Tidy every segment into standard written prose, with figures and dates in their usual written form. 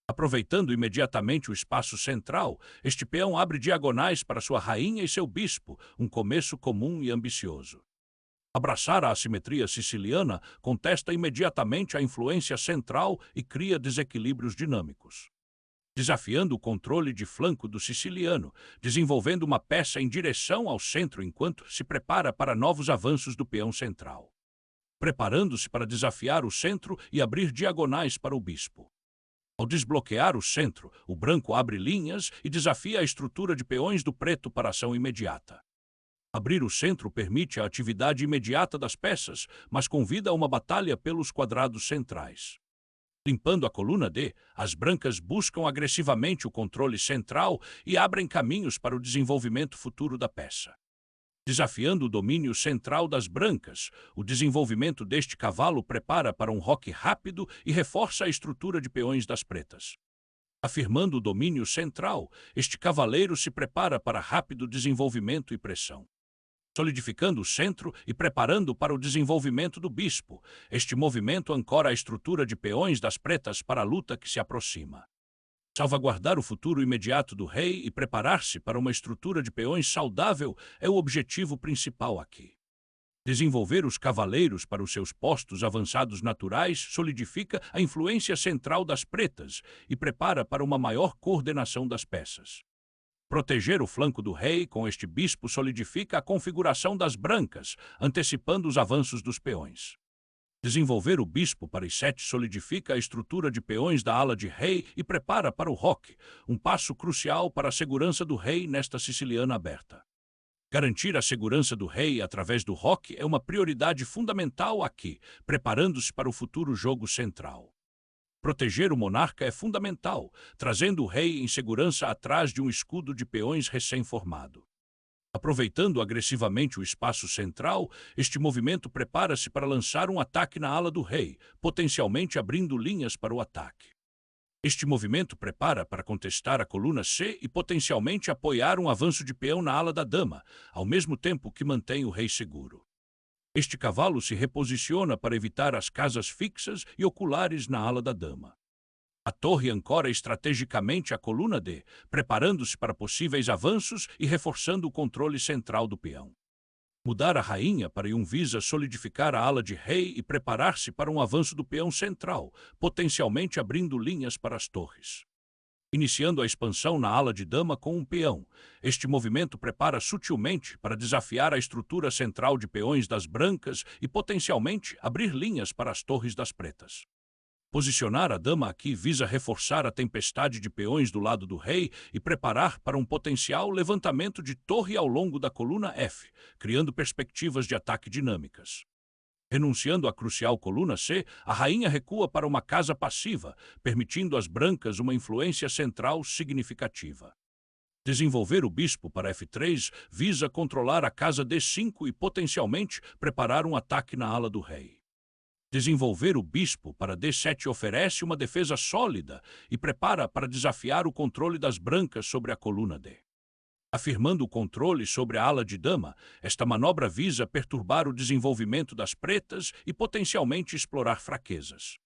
Aproveitando imediatamente o espaço central, este peão abre diagonais para sua rainha e seu bispo, um começo comum e ambicioso. Abraçar a assimetria siciliana contesta imediatamente a influência central e cria desequilíbrios dinâmicos. Desafiando o controle de flanco do siciliano, desenvolvendo uma peça em direção ao centro enquanto se prepara para novos avanços do peão central. Preparando-se para desafiar o centro e abrir diagonais para o bispo. Ao desbloquear o centro, o branco abre linhas e desafia a estrutura de peões do preto para ação imediata. Abrir o centro permite a atividade imediata das peças, mas convida a uma batalha pelos quadrados centrais. Limpando a coluna D, as brancas buscam agressivamente o controle central e abrem caminhos para o desenvolvimento futuro da peça. Desafiando o domínio central das brancas, o desenvolvimento deste cavalo prepara para um roque rápido e reforça a estrutura de peões das pretas. Afirmando o domínio central, este cavaleiro se prepara para rápido desenvolvimento e pressão. Solidificando o centro e preparando para o desenvolvimento do bispo, este movimento ancora a estrutura de peões das pretas para a luta que se aproxima. Salvaguardar o futuro imediato do rei e preparar-se para uma estrutura de peões saudável é o objetivo principal aqui. Desenvolver os cavaleiros para os seus postos avançados naturais solidifica a influência central das pretas e prepara para uma maior coordenação das peças. Proteger o flanco do rei com este bispo solidifica a configuração das brancas, antecipando os avanços dos peões. Desenvolver o bispo para i7 solidifica a estrutura de peões da ala de rei e prepara para o roque, um passo crucial para a segurança do rei nesta siciliana aberta. Garantir a segurança do rei através do roque é uma prioridade fundamental aqui, preparando-se para o futuro jogo central. Proteger o monarca é fundamental, trazendo o rei em segurança atrás de um escudo de peões recém-formado. Aproveitando agressivamente o espaço central, este movimento prepara-se para lançar um ataque na ala do rei, potencialmente abrindo linhas para o ataque. Este movimento prepara para contestar a coluna C e potencialmente apoiar um avanço de peão na ala da dama, ao mesmo tempo que mantém o rei seguro. Este cavalo se reposiciona para evitar as casas fixas e oculares na ala da dama. A torre ancora estrategicamente a coluna D, preparando-se para possíveis avanços e reforçando o controle central do peão. Mudar a rainha para I1 visa solidificar a ala de rei e preparar-se para um avanço do peão central, potencialmente abrindo linhas para as torres. Iniciando a expansão na ala de dama com um peão, este movimento prepara sutilmente para desafiar a estrutura central de peões das brancas e potencialmente abrir linhas para as torres das pretas. Posicionar a dama aqui visa reforçar a tempestade de peões do lado do rei e preparar para um potencial levantamento de torre ao longo da coluna F, criando perspectivas de ataque dinâmicas. Renunciando à crucial coluna C, a rainha recua para uma casa passiva, permitindo às brancas uma influência central significativa. Desenvolver o bispo para F3 visa controlar a casa D5 e potencialmente preparar um ataque na ala do rei. Desenvolver o bispo para D7 oferece uma defesa sólida e prepara para desafiar o controle das brancas sobre a coluna D. Afirmando o controle sobre a ala de dama, esta manobra visa perturbar o desenvolvimento das pretas e potencialmente explorar fraquezas.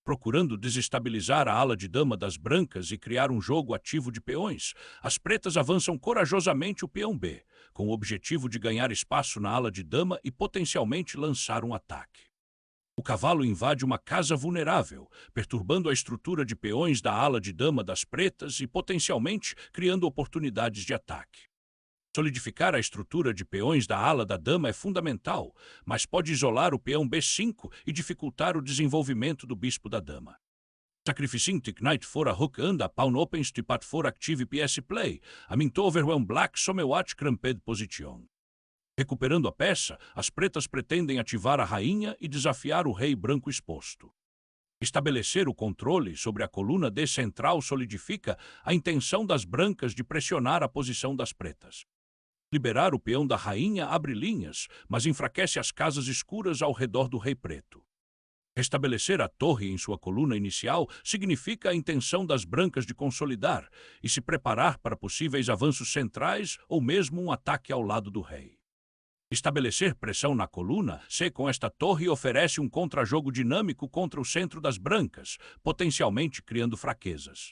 Procurando desestabilizar a ala de dama das brancas e criar um jogo ativo de peões, as pretas avançam corajosamente o peão B, com o objetivo de ganhar espaço na ala de dama e potencialmente lançar um ataque. O cavalo invade uma casa vulnerável, perturbando a estrutura de peões da ala de dama das pretas e potencialmente criando oportunidades de ataque. Solidificar a estrutura de peões da ala da dama é fundamental, mas pode isolar o peão B5 e dificultar o desenvolvimento do bispo da dama. Sacrificing knight for a hook and a pawn opens to pat for active PS play, a mint overwhelm black somewhat cramped position. Recuperando a peça, as pretas pretendem ativar a rainha e desafiar o rei branco exposto. Estabelecer o controle sobre a coluna D central solidifica a intenção das brancas de pressionar a posição das pretas. Liberar o peão da rainha abre linhas, mas enfraquece as casas escuras ao redor do rei preto. Restabelecer a torre em sua coluna inicial significa a intenção das brancas de consolidar e se preparar para possíveis avanços centrais ou mesmo um ataque ao lado do rei. Estabelecer pressão na coluna C com esta torre oferece um contrajogo dinâmico contra o centro das brancas, potencialmente criando fraquezas.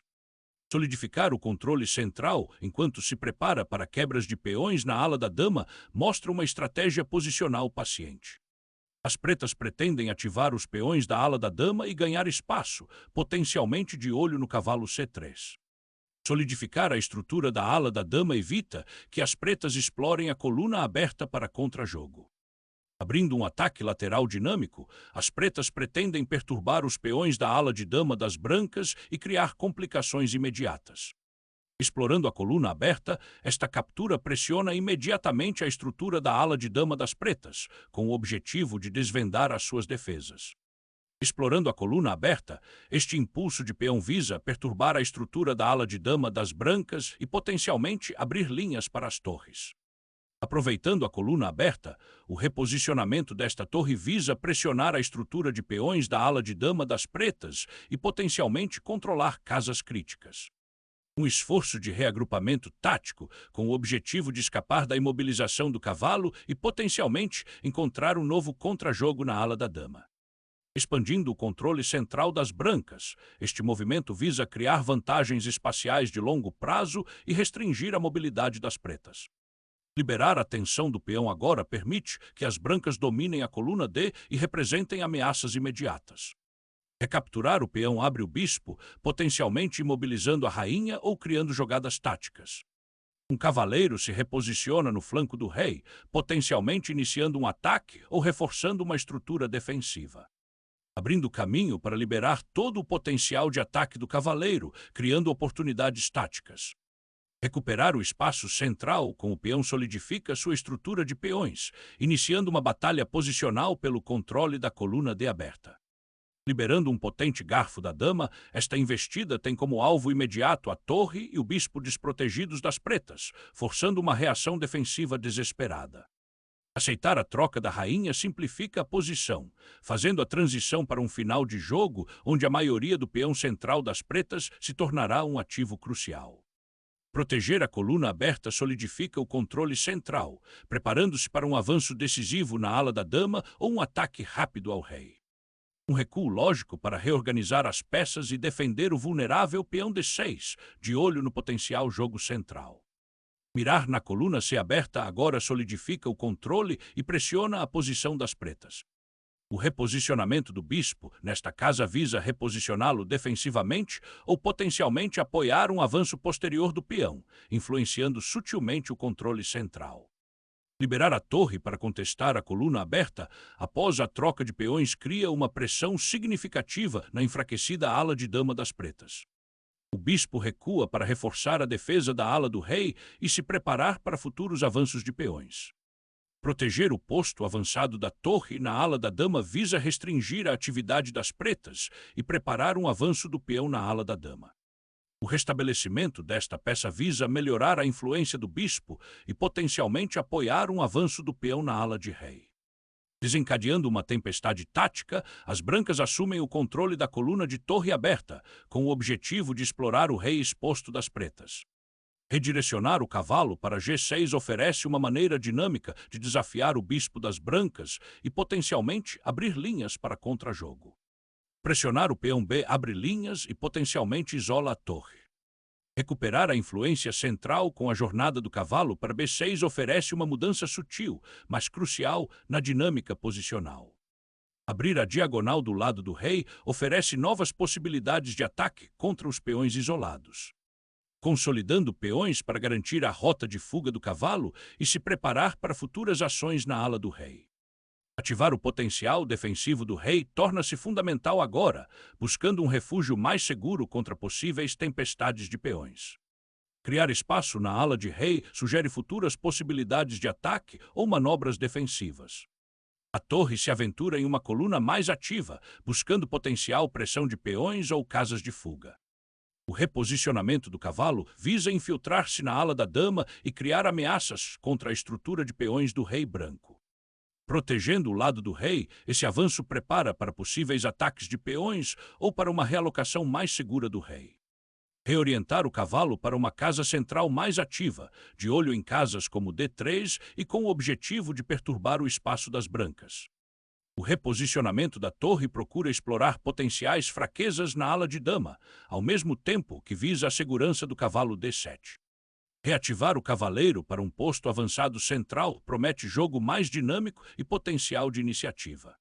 Solidificar o controle central enquanto se prepara para quebras de peões na ala da dama mostra uma estratégia posicional paciente. As pretas pretendem ativar os peões da ala da dama e ganhar espaço, potencialmente de olho no cavalo C3. Solidificar a estrutura da ala da dama evita que as pretas explorem a coluna aberta para contrajogo. Abrindo um ataque lateral dinâmico, as pretas pretendem perturbar os peões da ala de dama das brancas e criar complicações imediatas. Explorando a coluna aberta, esta captura pressiona imediatamente a estrutura da ala de dama das pretas, com o objetivo de desvendar as suas defesas. Explorando a coluna aberta, este impulso de peão visa perturbar a estrutura da ala de dama das brancas e potencialmente abrir linhas para as torres. Aproveitando a coluna aberta, o reposicionamento desta torre visa pressionar a estrutura de peões da ala de dama das pretas e potencialmente controlar casas críticas. Um esforço de reagrupamento tático com o objetivo de escapar da imobilização do cavalo e potencialmente encontrar um novo contrajogo na ala da dama. Expandindo o controle central das brancas, este movimento visa criar vantagens espaciais de longo prazo e restringir a mobilidade das pretas. Liberar a tensão do peão agora permite que as brancas dominem a coluna D e representem ameaças imediatas. Recapturar o peão abre o bispo, potencialmente imobilizando a rainha ou criando jogadas táticas. Um cavaleiro se reposiciona no flanco do rei, potencialmente iniciando um ataque ou reforçando uma estrutura defensiva. Abrindo caminho para liberar todo o potencial de ataque do cavaleiro, criando oportunidades táticas. Recuperar o espaço central com o peão solidifica sua estrutura de peões, iniciando uma batalha posicional pelo controle da coluna D aberta. Liberando um potente garfo da dama, esta investida tem como alvo imediato a torre e o bispo desprotegidos das pretas, forçando uma reação defensiva desesperada. Aceitar a troca da rainha simplifica a posição, fazendo a transição para um final de jogo onde a maioria do peão central das pretas se tornará um ativo crucial. Proteger a coluna aberta solidifica o controle central, preparando-se para um avanço decisivo na ala da dama ou um ataque rápido ao rei. Um recuo lógico para reorganizar as peças e defender o vulnerável peão D6, de olho no potencial jogo central. Mirar na coluna C aberta agora solidifica o controle e pressiona a posição das pretas. O reposicionamento do bispo nesta casa visa reposicioná-lo defensivamente ou potencialmente apoiar um avanço posterior do peão, influenciando sutilmente o controle central. Liberar a torre para contestar a coluna aberta após a troca de peões cria uma pressão significativa na enfraquecida ala de dama das pretas. O bispo recua para reforçar a defesa da ala do rei e se preparar para futuros avanços de peões. Proteger o posto avançado da torre na ala da dama visa restringir a atividade das pretas e preparar um avanço do peão na ala da dama. O restabelecimento desta peça visa melhorar a influência do bispo e potencialmente apoiar um avanço do peão na ala de rei. Desencadeando uma tempestade tática, as brancas assumem o controle da coluna de torre aberta, com o objetivo de explorar o rei exposto das pretas. Redirecionar o cavalo para G6 oferece uma maneira dinâmica de desafiar o bispo das brancas e potencialmente abrir linhas para contrajogo. Pressionar o peão B abre linhas e potencialmente isola a torre. Recuperar a influência central com a jornada do cavalo para B6 oferece uma mudança sutil, mas crucial na dinâmica posicional. Abrir a diagonal do lado do rei oferece novas possibilidades de ataque contra os peões isolados. Consolidando peões para garantir a rota de fuga do cavalo e se preparar para futuras ações na ala do rei. Ativar o potencial defensivo do rei torna-se fundamental agora, buscando um refúgio mais seguro contra possíveis tempestades de peões. Criar espaço na ala de rei sugere futuras possibilidades de ataque ou manobras defensivas. A torre se aventura em uma coluna mais ativa, buscando potencial pressão de peões ou casas de fuga. O reposicionamento do cavalo visa infiltrar-se na ala da dama e criar ameaças contra a estrutura de peões do rei branco. Protegendo o lado do rei, esse avanço prepara para possíveis ataques de peões ou para uma realocação mais segura do rei. Reorientar o cavalo para uma casa central mais ativa, de olho em casas como D3 e com o objetivo de perturbar o espaço das brancas. O reposicionamento da torre procura explorar potenciais fraquezas na ala de dama, ao mesmo tempo que visa a segurança do cavalo D7. Reativar o cavaleiro para um posto avançado central promete jogo mais dinâmico e potencial de iniciativa.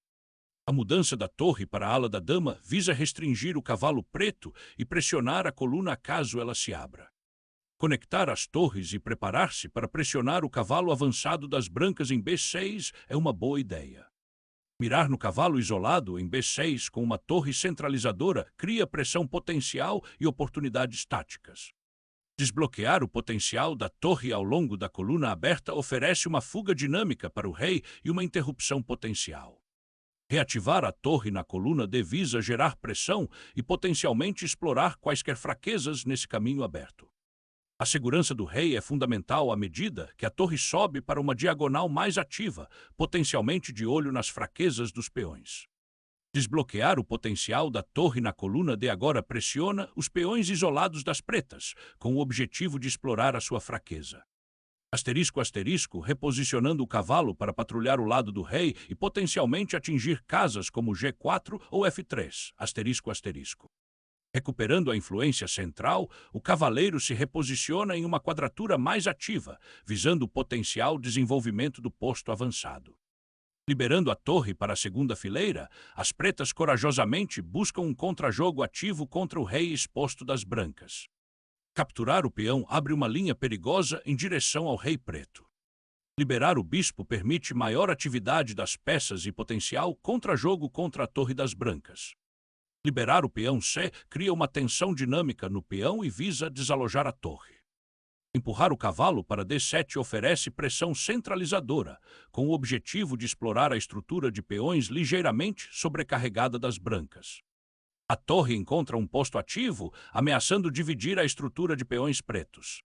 A mudança da torre para a ala da dama visa restringir o cavalo preto e pressionar a coluna caso ela se abra. Conectar as torres e preparar-se para pressionar o cavalo avançado das brancas em B6 é uma boa ideia. Mirar no cavalo isolado em B6 com uma torre centralizadora cria pressão potencial e oportunidades táticas. Desbloquear o potencial da torre ao longo da coluna aberta oferece uma fuga dinâmica para o rei e uma interrupção potencial. Reativar a torre na coluna D visa gerar pressão e potencialmente explorar quaisquer fraquezas nesse caminho aberto. A segurança do rei é fundamental à medida que a torre sobe para uma diagonal mais ativa, potencialmente de olho nas fraquezas dos peões. Desbloquear o potencial da torre na coluna D agora pressiona os peões isolados das pretas, com o objetivo de explorar a sua fraqueza. Asterisco, asterisco, reposicionando o cavalo para patrulhar o lado do rei e potencialmente atingir casas como G4 ou F3, asterisco, asterisco. Recuperando a influência central, o cavaleiro se reposiciona em uma quadratura mais ativa, visando o potencial desenvolvimento do posto avançado. Liberando a torre para a segunda fileira, as pretas corajosamente buscam um contrajogo ativo contra o rei exposto das brancas. Capturar o peão abre uma linha perigosa em direção ao rei preto. Liberar o bispo permite maior atividade das peças e potencial contrajogo contra a torre das brancas. Liberar o peão C cria uma tensão dinâmica no peão e visa desalojar a torre. Empurrar o cavalo para D7 oferece pressão centralizadora, com o objetivo de explorar a estrutura de peões ligeiramente sobrecarregada das brancas. A torre encontra um posto ativo, ameaçando dividir a estrutura de peões pretos.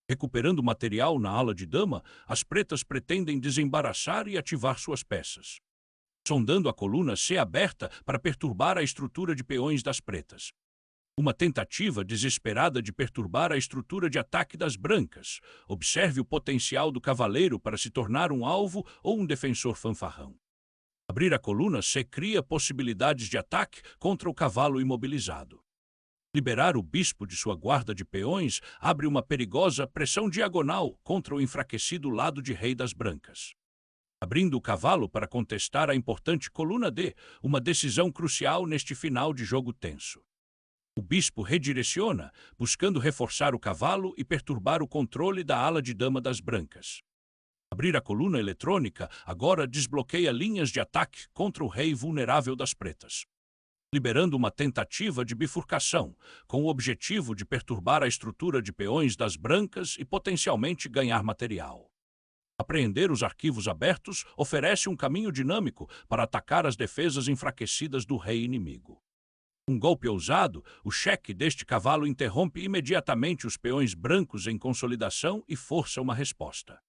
Recuperando material na ala de dama, as pretas pretendem desembaraçar e ativar suas peças. Sondando a coluna C aberta para perturbar a estrutura de peões das pretas. Uma tentativa desesperada de perturbar a estrutura de ataque das brancas. Observe o potencial do cavaleiro para se tornar um alvo ou um defensor fanfarrão. Abrir a coluna C cria possibilidades de ataque contra o cavalo imobilizado. Liberar o bispo de sua guarda de peões abre uma perigosa pressão diagonal contra o enfraquecido lado de rei das brancas. Abrindo o cavalo para contestar a importante coluna D, uma decisão crucial neste final de jogo tenso. O bispo redireciona, buscando reforçar o cavalo e perturbar o controle da ala de dama das brancas. Abrir a coluna eletrônica agora desbloqueia linhas de ataque contra o rei vulnerável das pretas, liberando uma tentativa de bifurcação, com o objetivo de perturbar a estrutura de peões das brancas e potencialmente ganhar material. Apreender os arquivos abertos oferece um caminho dinâmico para atacar as defesas enfraquecidas do rei inimigo. Um golpe ousado, o cheque deste cavalo interrompe imediatamente os peões brancos em consolidação e força uma resposta.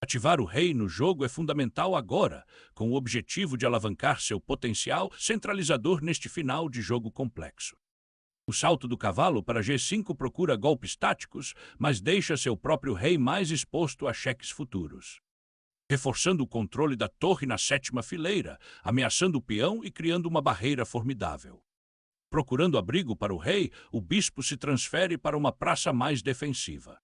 Ativar o rei no jogo é fundamental agora, com o objetivo de alavancar seu potencial centralizador neste final de jogo complexo. O salto do cavalo para G5 procura golpes táticos, mas deixa seu próprio rei mais exposto a cheques futuros. Reforçando o controle da torre na sétima fileira, ameaçando o peão e criando uma barreira formidável. Procurando abrigo para o rei, o bispo se transfere para uma praça mais defensiva.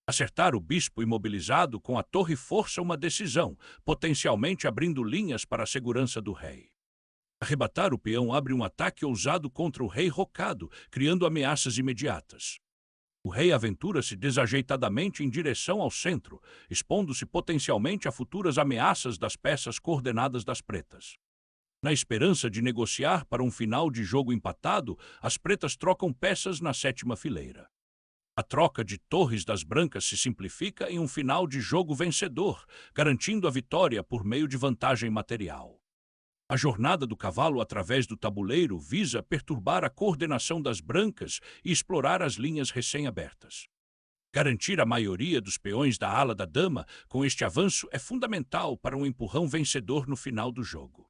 Acertar o bispo imobilizado com a torre força uma decisão, potencialmente abrindo linhas para a segurança do rei. Arrebatar o peão abre um ataque ousado contra o rei rocado, criando ameaças imediatas. O rei aventura-se desajeitadamente em direção ao centro, expondo-se potencialmente a futuras ameaças das peças coordenadas das pretas. Na esperança de negociar para um final de jogo empatado, as pretas trocam peças na sétima fileira. A troca de torres das brancas se simplifica em um final de jogo vencedor, garantindo a vitória por meio de vantagem material. A jornada do cavalo através do tabuleiro visa perturbar a coordenação das brancas e explorar as linhas recém-abertas. Garantir a maioria dos peões da ala da dama com este avanço é fundamental para um empurrão vencedor no final do jogo.